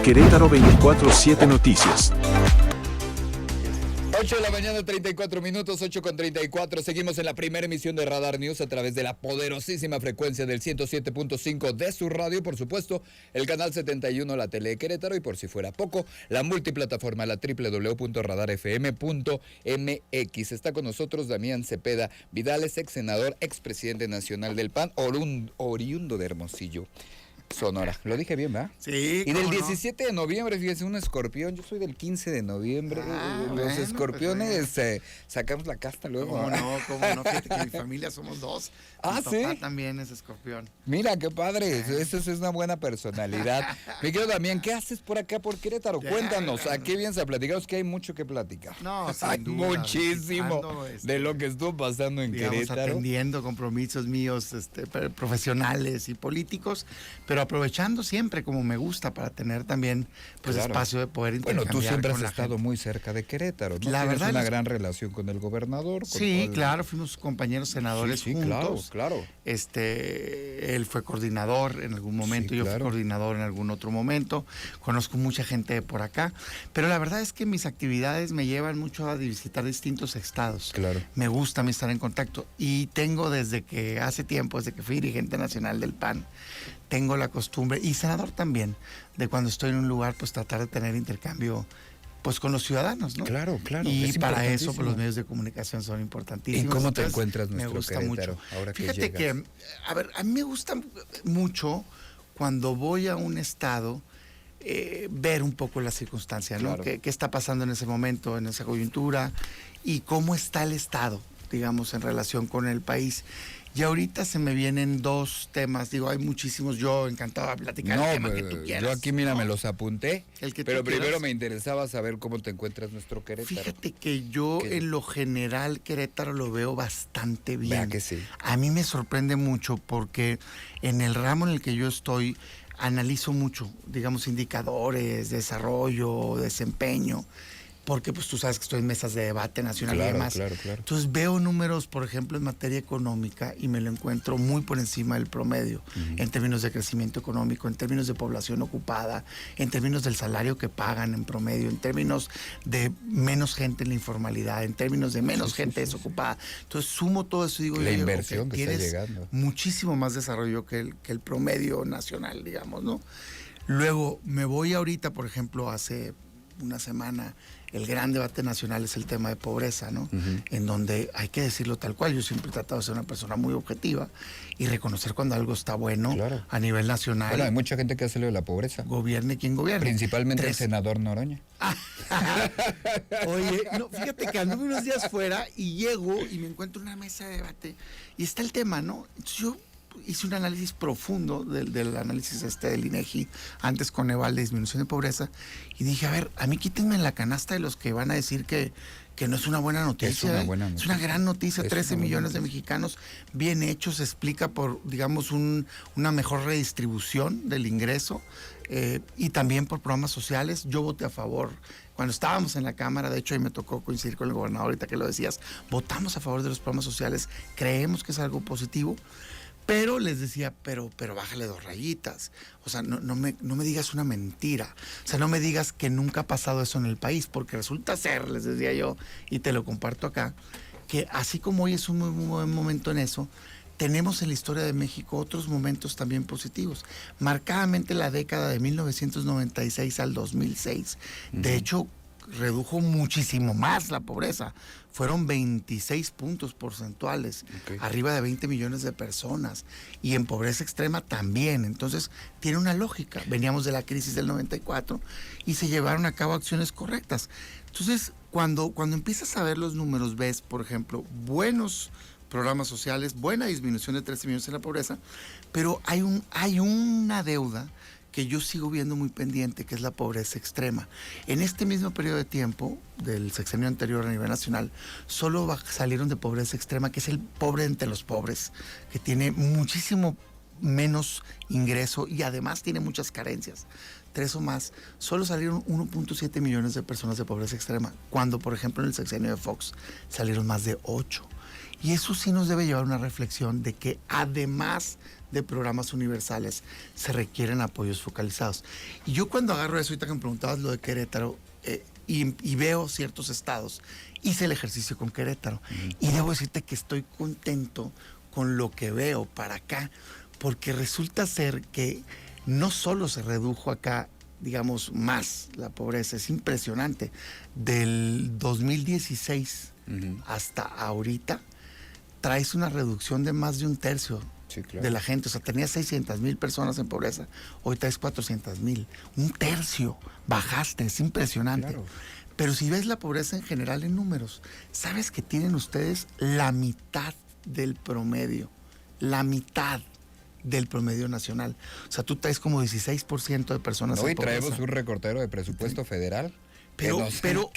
Querétaro 24/7 Noticias. 8 de la mañana, 34 minutos, 8:34. Seguimos en la primera emisión de Radar News a través de la poderosísima frecuencia del 107.5 de su radio, por supuesto, el canal 71, la tele de Querétaro, y por si fuera poco, la multiplataforma, la www.radarfm.mx. Está con nosotros Damián Cepeda Vidales, ex senador, ex presidente nacional del PAN, oriundo de Hermosillo, Sonora. Lo dije bien, ¿verdad? Sí. Y del 17 de noviembre, fíjese, un escorpión. Yo soy del 15 de noviembre. Los escorpiones sacamos la casta luego. ¿Cómo no? Fíjate que mi familia somos dos. Mi papá también es escorpión. Mira, qué padre. Esa es una buena personalidad. Mi querido Damián, ¿qué haces por acá, por Querétaro? Cuéntanos, ¿a qué vienes a platicar? Es que hay mucho que platicar. No, hay duda, muchísimo de lo que estuvo pasando en Querétaro. Atendiendo compromisos míos profesionales y políticos, pero aprovechando siempre como me gusta para tener también espacio de poder intercambiar. Bueno, tú siempre has estado muy cerca de Querétaro, ¿no? Tienes una gran relación con el gobernador. Claro, fuimos compañeros senadores juntos. Claro. Él fue coordinador en algún momento, yo fui coordinador en algún otro momento. Conozco mucha gente de por acá, pero la verdad es que mis actividades me llevan mucho a visitar distintos estados. Claro. Me gusta estar en contacto y tengo desde que fui dirigente nacional del PAN, tengo la costumbre, y senador también, de cuando estoy en un lugar, pues tratar de tener intercambio con los ciudadanos, ¿no? Claro. Y para eso, los medios de comunicación son importantísimos. ¿Y cómo te encuentras nuestro Me gusta Querétaro mucho. ahora que Fíjate llegas? a mí me gusta mucho cuando voy a un estado, ver un poco la circunstancia, ¿no? ¿Qué está pasando en ese momento, en esa coyuntura? Y cómo está el estado, digamos, en relación con el país. Y ahorita se me vienen dos temas, hay muchísimos, yo encantado de platicar el tema que tú quieras. Yo aquí, mira, me los apunté, pero primero quieras. Me interesaba saber cómo te encuentras nuestro Querétaro. Fíjate que yo en lo general Querétaro lo veo bastante bien. Vea que sí. A mí me sorprende mucho porque en el ramo en el que yo estoy analizo mucho, indicadores, desarrollo, desempeño, porque pues tú sabes que estoy en mesas de debate nacional y demás. Claro. Entonces veo números, por ejemplo, en materia económica y me lo encuentro muy por encima del promedio, en términos de crecimiento económico, en términos de población ocupada, en términos del salario que pagan en promedio, en términos de menos gente en la informalidad, en términos de menos gente desocupada. Entonces sumo todo eso y digo, la inversión que está llegando. Muchísimo más desarrollo que el promedio nacional, digamos, ¿no? Luego me voy ahorita, por ejemplo, hace una semana, el gran debate nacional es el tema de pobreza, ¿no? En donde hay que decirlo tal cual. Yo siempre he tratado de ser una persona muy objetiva y reconocer cuando algo está bueno a nivel nacional. Bueno, hay mucha gente que hace lo de la pobreza. Gobierne quien gobierne. Principalmente el senador Noroña. Oye, no, fíjate que anduve unos días fuera y llego y me encuentro en una mesa de debate y está el tema, ¿no? Entonces yo hice un análisis profundo del análisis del INEGI, antes con Coneval, de disminución de pobreza, y dije, a ver, a mí quítenme en la canasta de los que van a decir que no es una buena noticia. Es una buena noticia. Es una gran noticia, 13 millones de mexicanos bien hechos, se explica por, una mejor redistribución del ingreso, y también por programas sociales. Yo voté a favor. Cuando estábamos en la Cámara, de hecho, ahí me tocó coincidir con el gobernador, ahorita que lo decías, votamos a favor de los programas sociales, creemos que es algo positivo. Pero les decía, pero bájale 2 rayitas. O sea, no me digas una mentira. O sea, no me digas que nunca ha pasado eso en el país, porque resulta ser, les decía yo, y te lo comparto acá, que así como hoy es un muy buen momento en eso, tenemos en la historia de México otros momentos también positivos. Marcadamente la década de 1996 al 2006. De hecho, redujo muchísimo más la pobreza. Fueron 26 puntos porcentuales, arriba de 20 millones de personas, y en pobreza extrema también. Entonces, tiene una lógica. Veníamos de la crisis del 94 y se llevaron a cabo acciones correctas. Entonces, cuando empiezas a ver los números, ves, por ejemplo, buenos programas sociales, buena disminución de 13 millones en la pobreza, pero hay una deuda que yo sigo viendo muy pendiente, que es la pobreza extrema. En este mismo periodo de tiempo, del sexenio anterior a nivel nacional, solo salieron de pobreza extrema, que es el pobre entre los pobres, que tiene muchísimo menos ingreso y además tiene muchas carencias. 3 o más, solo salieron 1.7 millones de personas de pobreza extrema, cuando, por ejemplo, en el sexenio de Fox salieron más de 8. Y eso sí nos debe llevar a una reflexión de que además de programas universales, se requieren apoyos focalizados. Y yo cuando agarro eso, ahorita que me preguntabas lo de Querétaro, y veo ciertos estados, hice el ejercicio con Querétaro, y debo decirte que estoy contento con lo que veo para acá, porque resulta ser que no solo se redujo acá, digamos, más la pobreza, es impresionante. Del 2016 hasta ahorita, traes una reducción de más de un tercio de la gente. O sea, tenías 600,000 personas en pobreza, hoy traes 400,000. Un tercio, bajaste, es impresionante. Claro. Pero si ves la pobreza en general en números, sabes que tienen ustedes la mitad del promedio, la mitad del promedio nacional. O sea, tú traes como 16% de personas Hoy en pobreza. traemos un recortero de presupuesto federal. Pero Pero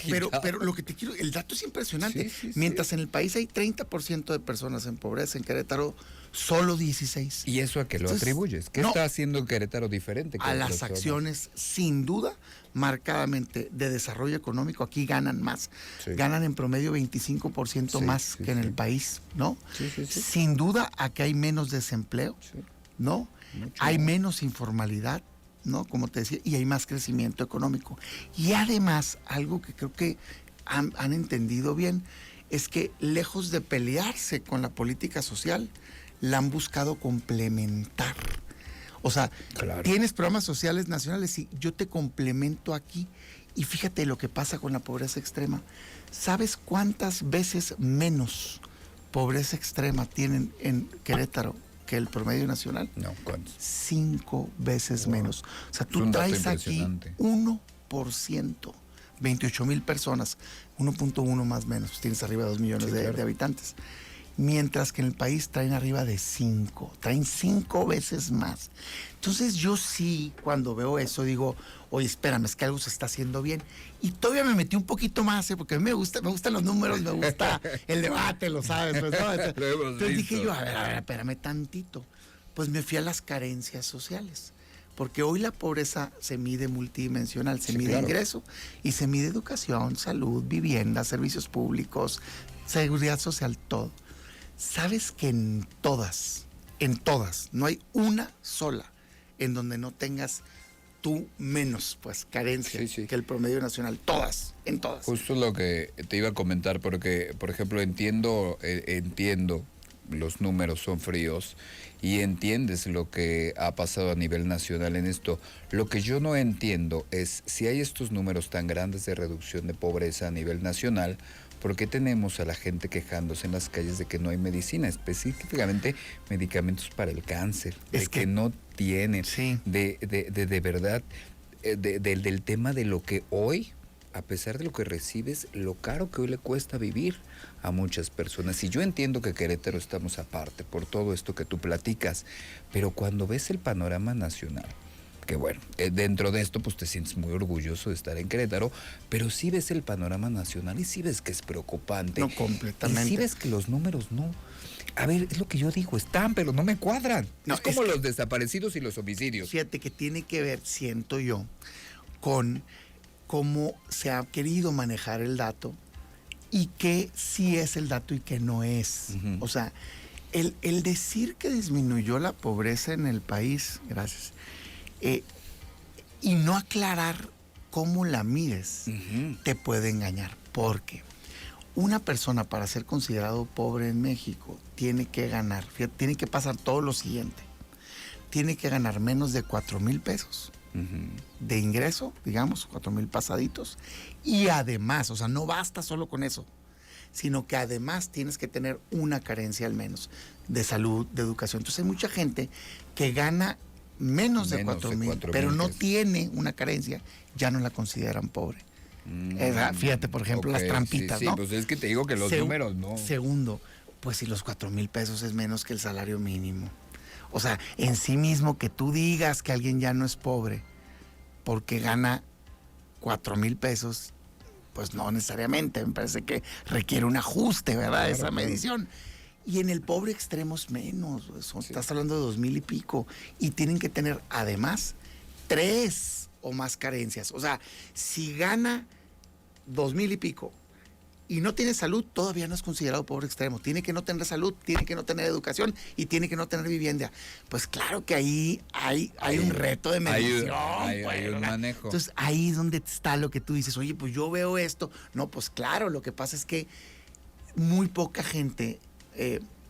lo que te quiero, el dato es impresionante. Sí. Mientras en el país hay 30% de personas en pobreza, en Querétaro solo 16. ¿Y eso a qué lo Entonces, atribuyes? ¿Qué no, está haciendo Querétaro diferente? a las acciones, sin duda, marcadamente de desarrollo económico. Aquí ganan más. Sí. Ganan en promedio 25% Sí, más sí, que en sí. el país, ¿no? Sí. Sin duda, aquí hay menos desempleo, Sí. ¿no? Mucho. Hay menos informalidad, ¿no? Como te decía, y hay más crecimiento económico. Y además, algo que creo que han entendido bien, es que lejos de pelearse con la política social, la han buscado complementar. O sea, Claro. tienes programas sociales nacionales y yo te complemento aquí. Y fíjate lo que pasa con la pobreza extrema. ¿Sabes cuántas veces menos pobreza extrema tienen en Querétaro que el promedio nacional? No, ¿cuántos? 5 veces menos. O sea, Es tú un dato traes aquí impresionante. 1%, 28,000 personas, 1.1 más menos, pues tienes arriba de 2 millones Sí, de, claro. de habitantes. Mientras que en el país traen arriba de 5, traen 5 veces más. Entonces yo sí, cuando veo eso, digo, oye, espérame, es que algo se está haciendo bien. Y todavía me metí un poquito más, porque a mí me gustan los números, me gusta el debate, lo sabes. Pues, ¿no? Lo hemos Entonces dije visto. yo, a ver, espérame tantito. Pues me fui a las carencias sociales. Porque hoy la pobreza se mide multidimensional, se Sí, mide claro. ingreso y se mide educación, salud, vivienda, servicios públicos, seguridad social, todo. ¿Sabes que en todas, no hay una sola en donde no tengas tú menos, pues, carencia Sí. que el promedio nacional? Todas, en todas. Justo lo que te iba a comentar, porque, por ejemplo, entiendo, los números son fríos y entiendes lo que ha pasado a nivel nacional en esto. Lo que yo no entiendo es si hay estos números tan grandes de reducción de pobreza a nivel nacional, ¿por qué tenemos a la gente quejándose en las calles de que no hay medicina, específicamente medicamentos para el cáncer, Es de que que no tienen, sí. de verdad, del tema de lo que hoy, a pesar de lo que recibes, lo caro que hoy le cuesta vivir a muchas personas? Y yo entiendo que Querétaro estamos aparte por todo esto que tú platicas, pero cuando ves el panorama nacional, que bueno, dentro de esto pues te sientes muy orgulloso de estar en Querétaro, pero sí ves el panorama nacional y sí ves que es preocupante. No, completamente. Y sí ves que los números no... A ver, es lo que yo digo, están, pero no me cuadran. No, es como es que- los desaparecidos y los homicidios. Fíjate que tiene que ver, siento yo, con cómo se ha querido manejar el dato y qué sí es el dato y qué no es. Ujú. O sea, el decir que disminuyó la pobreza en el país, gracias, y no aclarar cómo la mides, Ujú. te puede engañar. Porque una persona, para ser considerado pobre en México, tiene que ganar, fíjate, tiene que pasar todo lo siguiente. Tiene que ganar menos de 4,000 pesos Ujú. de ingreso, digamos, 4,000 pasaditos. Y además, o sea, no basta solo con eso, sino que además tienes que tener una carencia al menos de salud, de educación. Entonces hay mucha gente que gana menos de 4,000, 4,000 pero no pesos. tiene una carencia, ya no la consideran pobre. Fíjate, por ejemplo, las Ok, trampitas, sí, ¿no? pues es que te digo que los números no. Segundo, pues si los 4,000 pesos es menos que el salario mínimo. O sea, en sí mismo que tú digas que alguien ya no es pobre porque gana 4,000 pesos, pues no necesariamente. Me parece que requiere un ajuste, ¿verdad? Claro, Esa claro. medición. Y en el pobre extremo es menos. Sí. Estás hablando de 2,000 y pico. Y tienen que tener, además, 3 o más carencias. O sea, si gana 2,000 y pico y no tiene salud, todavía no es considerado pobre extremo. Tiene que no tener salud, tiene que no tener educación y tiene que no tener vivienda. Pues claro que ahí hay un reto de medición. Hay un manejo. Entonces ahí es donde está lo que tú dices, oye, pues yo veo esto. No, pues claro, lo que pasa es que muy poca gente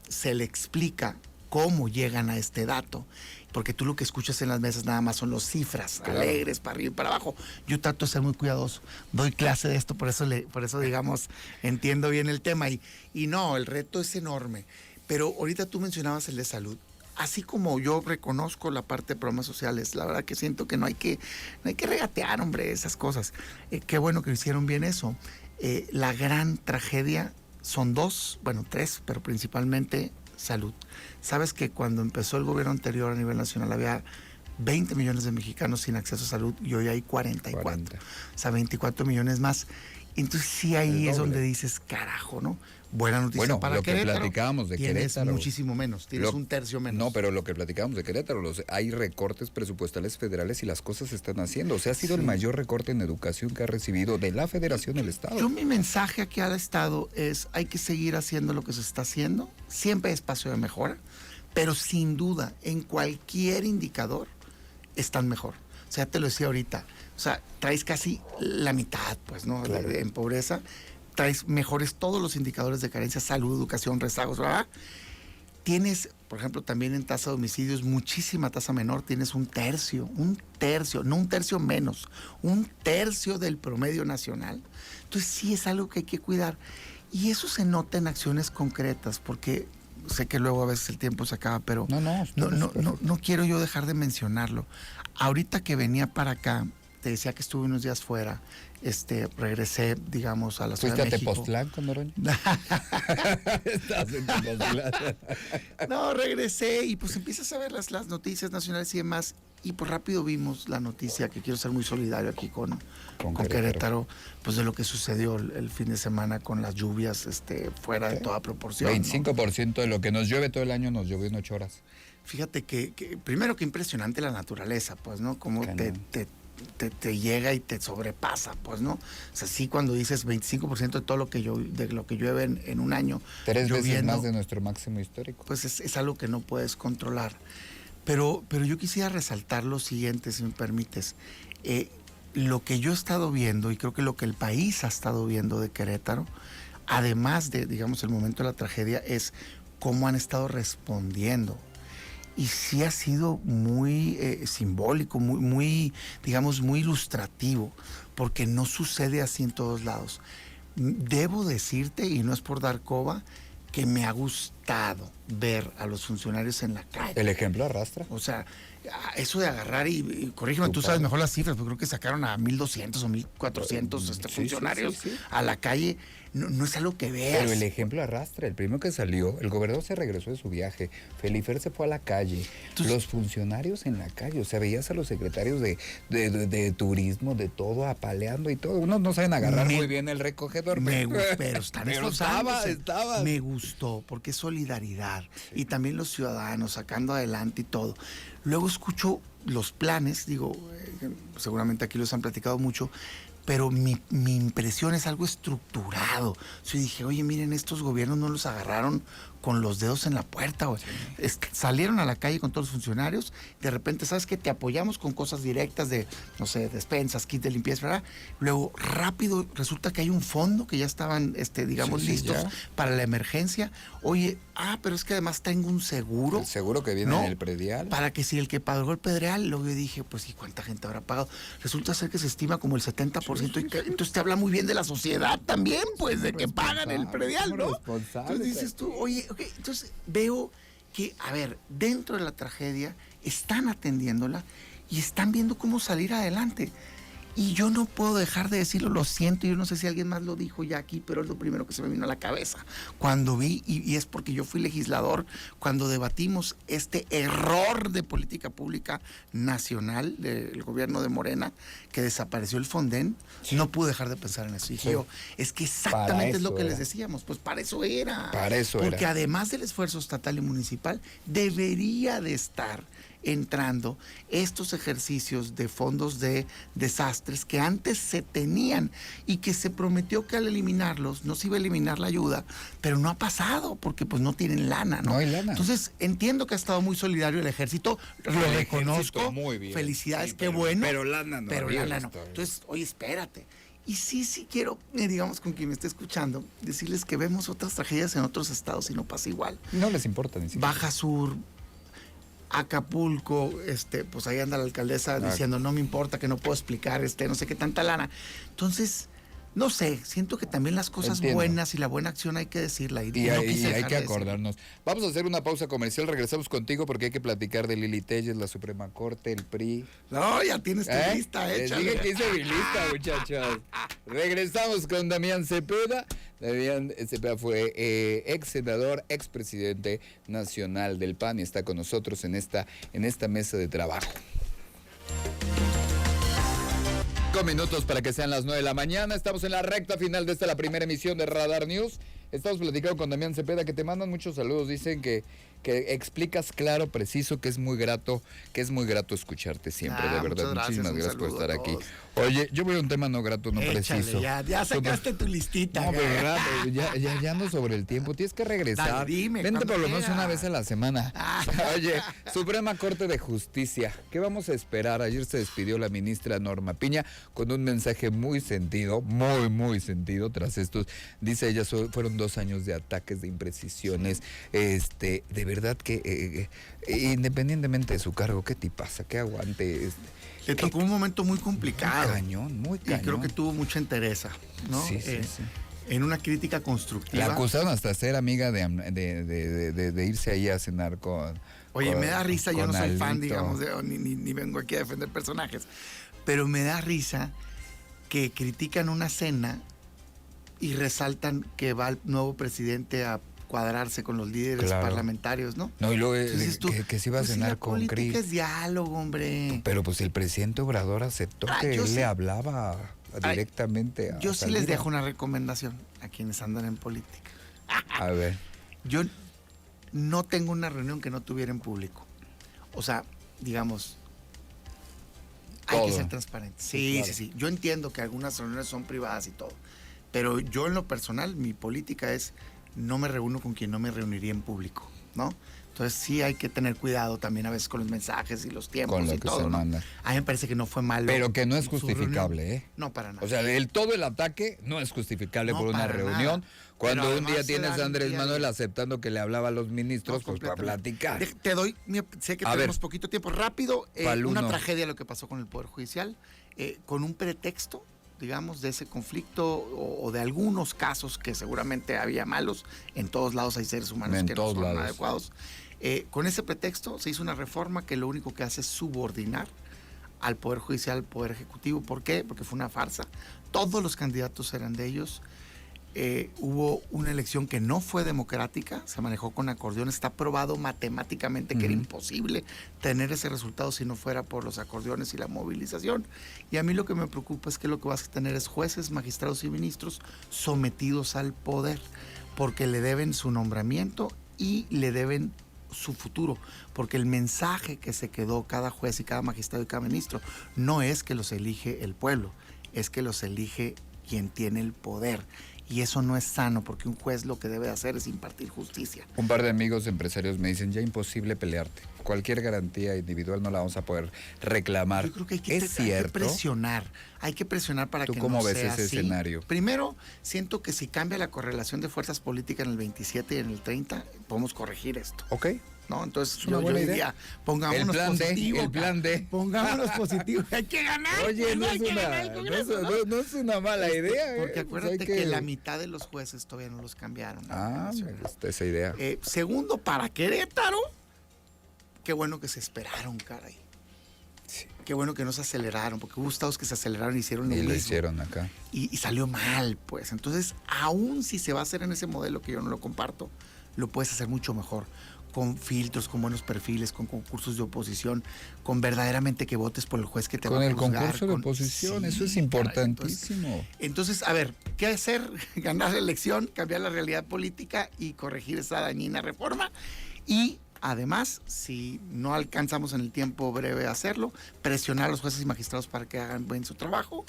se le explica cómo llegan a este dato. Porque tú lo que escuchas en las mesas nada más son las cifras, claro, alegres, para arriba y para abajo. Yo trato de ser muy cuidadoso. Doy clase de esto, por eso digamos, entiendo bien el tema. Y no, el reto es enorme. Pero ahorita tú mencionabas el de salud. Así como yo reconozco la parte de programas sociales, la verdad que siento que no hay que regatear, hombre, esas cosas. Qué bueno que hicieron bien eso. La gran tragedia son tres, pero principalmente salud. Sabes que cuando empezó el gobierno anterior a nivel nacional había 20 millones de mexicanos sin acceso a salud y hoy hay 44. O sea, 24 millones más. Entonces sí, ahí es donde dices, carajo, ¿no? Buena noticia para Querétaro. Lo que platicábamos de tienes Querétaro. Muchísimo menos, tienes un tercio menos. No, pero lo que platicábamos de Querétaro, hay recortes presupuestales federales y las cosas se están haciendo. O sea, ha sido el mayor recorte en educación que ha recibido de la Federación del Estado. Yo mi mensaje aquí al Estado es, hay que seguir haciendo lo que se está haciendo. Siempre hay espacio de mejora, pero sin duda, en cualquier indicador, están mejor. O sea, te lo decía ahorita, o sea, traes casi la mitad, pues, ¿no? Claro. En pobreza. Traes mejores todos los indicadores de carencia, salud, educación, rezagos, ¿verdad? Tienes, por ejemplo, también en tasa de homicidios, muchísima tasa menor, tienes un tercio, no un tercio menos, un tercio del promedio nacional. Entonces sí es algo que hay que cuidar. Y eso se nota en acciones concretas, porque sé que luego a veces el tiempo se acaba, pero no quiero yo dejar de mencionarlo. Ahorita que venía para acá, te decía que estuve unos días fuera, regresé, digamos, a la Ciudad de México. ¿Fuiste a Tepoztlán con Noroña? Estás en Tepoztlán. No, regresé y pues empiezas a ver las noticias nacionales y demás, y pues rápido vimos la noticia, que quiero ser muy solidario aquí con Querétaro, pues de lo que sucedió el fin de semana con las lluvias fuera de toda proporción. 25%, ¿no? De lo que nos llueve todo el año nos llovió en 8 horas. Fíjate que primero que impresionante la naturaleza, pues, ¿no? Como te llega y te sobrepasa, pues, ¿no? O sea, sí, cuando dices 25% de todo lo que llueve en un año. 3 veces más de nuestro máximo histórico. Pues es algo que no puedes controlar. Pero yo quisiera resaltar lo siguiente, si me permites. Lo que yo he estado viendo, y creo que lo que el país ha estado viendo de Querétaro, además de, digamos, el momento de la tragedia, es cómo han estado respondiendo. Y sí ha sido muy simbólico, muy, digamos, muy ilustrativo, porque no sucede así en todos lados. Debo decirte, y no es por dar coba, que me ha gustado ver a los funcionarios en la calle. ¿El ejemplo arrastra? O sea, eso de agarrar y corrígeme, tú sabes mejor las cifras, porque creo que sacaron a 1,200 o 1,400 funcionarios a la calle. No es algo que veas. Pero el ejemplo arrastra. El primero que salió, el gobernador se regresó de su viaje, Felifer se fue a la calle, los funcionarios en la calle, o sea, veías a los secretarios de turismo, de todo, apaleando y todo. Unos no saben agarrar muy bien el recogedor. Pero están esforzándose. Me gustó, porque es solidaridad. Sí. Y también los ciudadanos sacando adelante y todo. Luego escucho los planes, digo, seguramente aquí los han platicado mucho, pero mi impresión es algo estructurado. Yo dije, oye, miren, estos gobiernos no los agarraron con los dedos en la puerta, güey. Sí. Salieron a la calle con todos los funcionarios, de repente, ¿sabes qué? Te apoyamos con cosas directas de, no sé, despensas, kit de limpieza, ¿verdad? Luego, rápido, resulta que hay un fondo que ya estaban, digamos, listos para la emergencia. Oye, pero es que además tengo un seguro. El seguro que viene en el predial. Para que si el que pagó el predial, luego yo dije, pues, ¿y cuánta gente habrá pagado? Resulta ser que se estima como el 70%, entonces te habla muy bien de la sociedad también, pues, de que pagan el predial, ¿no? Entonces dices tú, oye, okay, entonces veo que, a ver, dentro de la tragedia están atendiéndola y están viendo cómo salir adelante. Y yo no puedo dejar de decirlo, lo siento, yo no sé si alguien más lo dijo ya aquí, pero es lo primero que se me vino a la cabeza. Cuando vi, y es porque yo fui legislador, cuando debatimos este error de política pública nacional del gobierno de Morena, que desapareció el Fonden, no pude dejar de pensar en eso. Y dije yo, es que exactamente es lo que les decíamos, pues para eso era. Para eso porque además del esfuerzo estatal y municipal, debería de estar entrando estos ejercicios de fondos de desastres que antes se tenían y que se prometió que al eliminarlos no se iba a eliminar la ayuda, pero no ha pasado porque pues no tienen lana, ¿no? No hay lana. Entonces entiendo que ha estado muy solidario el ejército, lo El reconozco, ejército, muy bien. felicidades, Sí, qué pero- bueno. pero lana no Pero había lana no. esto. Entonces, oye, espérate. Y sí quiero, digamos, con quien me esté escuchando, decirles que vemos otras tragedias en otros estados y no pasa igual. No les importa ni siquiera. Baja Sur, Acapulco, pues ahí anda la alcaldesa diciendo, no me importa, que no puedo explicar, no sé qué tanta lana. Entonces, no sé, siento que también las cosas Entiendo. buenas y la buena acción hay que decirla. Y no hay, quise y hay dejar que de decirlo. acordarnos. Vamos a hacer una pausa comercial, regresamos contigo porque hay que platicar de Lili Telles, la Suprema Corte, el PRI. No, ya tienes tu lista Les hecha. dije que hice mi lista, muchachos. Regresamos con Damián Cepeda. Damián Cepeda fue ex senador, ex presidente nacional del PAN y está con nosotros en esta mesa de trabajo. 5 minutos para que sean las 9 de la mañana. Estamos en la recta final de la primera emisión de Radar News. Estamos platicando con Damián Cepeda, que te mandan muchos saludos. Dicen que explicas claro, preciso, que es muy grato escucharte siempre, de verdad. Muchas Muchísimas un gracias por saludo estar a aquí. todos. Oye, yo voy a un tema no grato, no Échale, preciso. ya sacaste tu listita. No, pero rápido, ya ando sobre el tiempo. Tienes que regresar. Dale, dime, Vente cuando por lo menos quieras. una vez a la semana. Oye, Suprema Corte de Justicia. ¿Qué vamos a esperar? Ayer se despidió la ministra Norma Piña con un mensaje muy sentido, muy sentido tras estos. Dice ella, fueron 2 años de ataques, de imprecisiones. De verdad que independientemente de su cargo, ¿qué te pasa? ¿Qué aguante? Le tocó un momento muy complicado. Muy Y cañón. creo que tuvo mucha entereza, ¿no? Sí. En una crítica constructiva. La acusaron hasta ser amiga de irse ahí a cenar con... Oye, me da risa, yo no soy fan, Aldito. digamos, ni vengo aquí a defender personajes, pero me da risa que critican una cena y resaltan que va el nuevo presidente a cuadrarse con los líderes Claro. parlamentarios, ¿no? No, y luego Entonces tú, que se iba a pues, si cenar la con política Cris. es diálogo, hombre. Pero pues el presidente Obrador aceptó que yo él sí. le hablaba directamente a Yo sí les Salinas. dejo una recomendación a quienes andan en política. A ver. Yo no tengo una reunión que no tuviera en público. O sea, digamos, hay Todo. que ser transparente. Sí, claro. Sí. Yo entiendo que algunas reuniones son privadas y todo. Pero yo en lo personal, mi política es no me reúno con quien no me reuniría en público, ¿no? Entonces sí hay que tener cuidado también a veces con los mensajes y los tiempos Con lo y que todo, se ¿no? manda. A mí me parece que no fue malo. Pero que no es su justificable, reunión. ¿eh? No, para nada. O sea, todo el ataque no es justificable No, por una para reunión. nada. Cuando Pero un día además se tienes dan a Andrés día a Manuel día. aceptando que le hablaba a los ministros, No, pues para completamente. platicar. Te doy, sé que A tenemos ver. poquito tiempo, rápido, Pa'l una uno. tragedia lo que pasó con el Poder Judicial, con un pretexto, digamos, de ese conflicto o de algunos casos que seguramente había malos, en todos lados hay seres humanos En que no todos son lados. adecuados. Con ese pretexto se hizo una reforma que lo único que hace es subordinar al Poder Judicial, al Poder Ejecutivo. ¿Por qué? Porque fue una farsa. Todos los candidatos eran de ellos. Hubo una elección que no fue democrática, se manejó con acordeón, está probado matemáticamente que era imposible tener ese resultado si no fuera por los acordeones y la movilización. Y a mí lo que me preocupa es que lo que vas a tener es jueces, magistrados y ministros sometidos al poder, porque le deben su nombramiento y le deben su futuro, porque el mensaje que se quedó cada juez y cada magistrado y cada ministro no es que los elige el pueblo, es que los elige quien tiene el poder. Y eso no es sano, porque un juez lo que debe hacer es impartir justicia. Un par de amigos empresarios me dicen, ya imposible pelearte. Cualquier garantía individual no la vamos a poder reclamar. Yo creo que ¿Es hay cierto? que presionar para ¿Tú que cómo no ves sea ese así. escenario? Primero, siento que si cambia la correlación de fuerzas políticas en el 27 y en el 30, podemos corregir esto, Ok. ¿no? Entonces Es una yo buena diría, idea. pongámonos El plan D, positivo. el plan D. Pongámonos positivos. Hay que ganar. Oye, no hay es que ganar el Congreso, ¿no? no es una mala idea. Porque Pues acuérdate hay que la mitad de los jueces todavía no los cambiaron. Ah, me gusta esa idea. Segundo, para Querétaro, qué bueno que se esperaron, caray. Sí. Qué bueno que no se aceleraron, porque hubo estados que se aceleraron y hicieron lo Y mismo. lo hicieron acá. Y salió mal, pues. Entonces, aún si se va a hacer en ese modelo que yo no lo comparto, lo puedes hacer mucho mejor. Con filtros, con buenos perfiles, con concursos de oposición, con verdaderamente que votes por el juez que te va Con a el juzgar. concurso de oposición, eso es importantísimo. Entonces, a ver, ¿qué hacer? Ganar la elección, cambiar la realidad política y corregir esa dañina reforma. Y Además, si no alcanzamos en el tiempo breve a hacerlo, presionar a los jueces y magistrados para que hagan bien su trabajo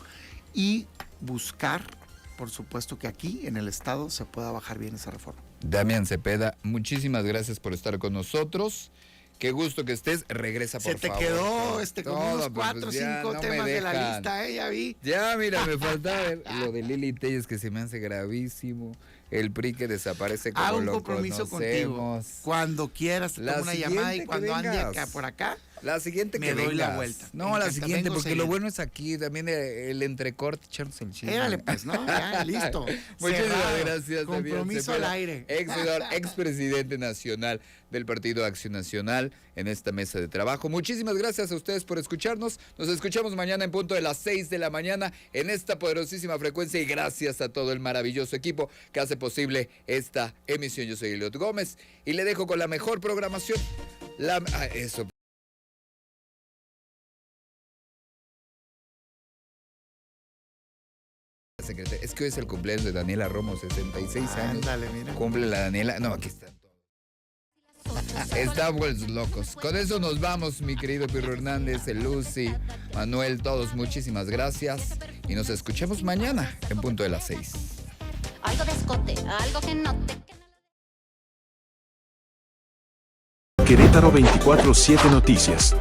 y buscar, por supuesto, que aquí en el Estado se pueda bajar bien esa reforma. Damián Cepeda, muchísimas gracias por estar con nosotros. Qué gusto que estés. Regresa, por favor. Se te quedó con Todo, unos pues, 4 o 5 temas de la lista, ya vi. Ya, mira, me faltaba ver lo de Lili Telles, que se me hace gravísimo. El PRI que desaparece como un lo compromiso conocemos. contigo. Cuando quieras, te tomo una llamada y cuando ande acá por acá, la siguiente me que doy vengas. la vuelta. No, la siguiente, porque lo seguido. bueno es aquí, también el entrecorte, echarnos el chisme. Érale, pues, ¿no? Ya, listo. Muchísimas gracias. Compromiso al aire. Expresidente nacional del Partido Acción Nacional en esta mesa de trabajo. Muchísimas gracias a ustedes por escucharnos. Nos escuchamos mañana en punto de las 6 de la mañana en esta poderosísima frecuencia y gracias a todo el maravilloso equipo que hace posible esta emisión. Yo soy Eliot Gómez y le dejo con la mejor programación. Eso. Es que hoy es el cumpleaños de Daniela Romo, 66 años. Ándale, mira. Cumple la Daniela. No, aquí está. Estamos locos. Con eso nos vamos, mi querido Pirro Hernández, Lucy, Manuel, todos. Muchísimas gracias. Y nos escuchamos mañana en punto de las 6. Algo de escote, algo que no te... Querétaro 24/7 Noticias.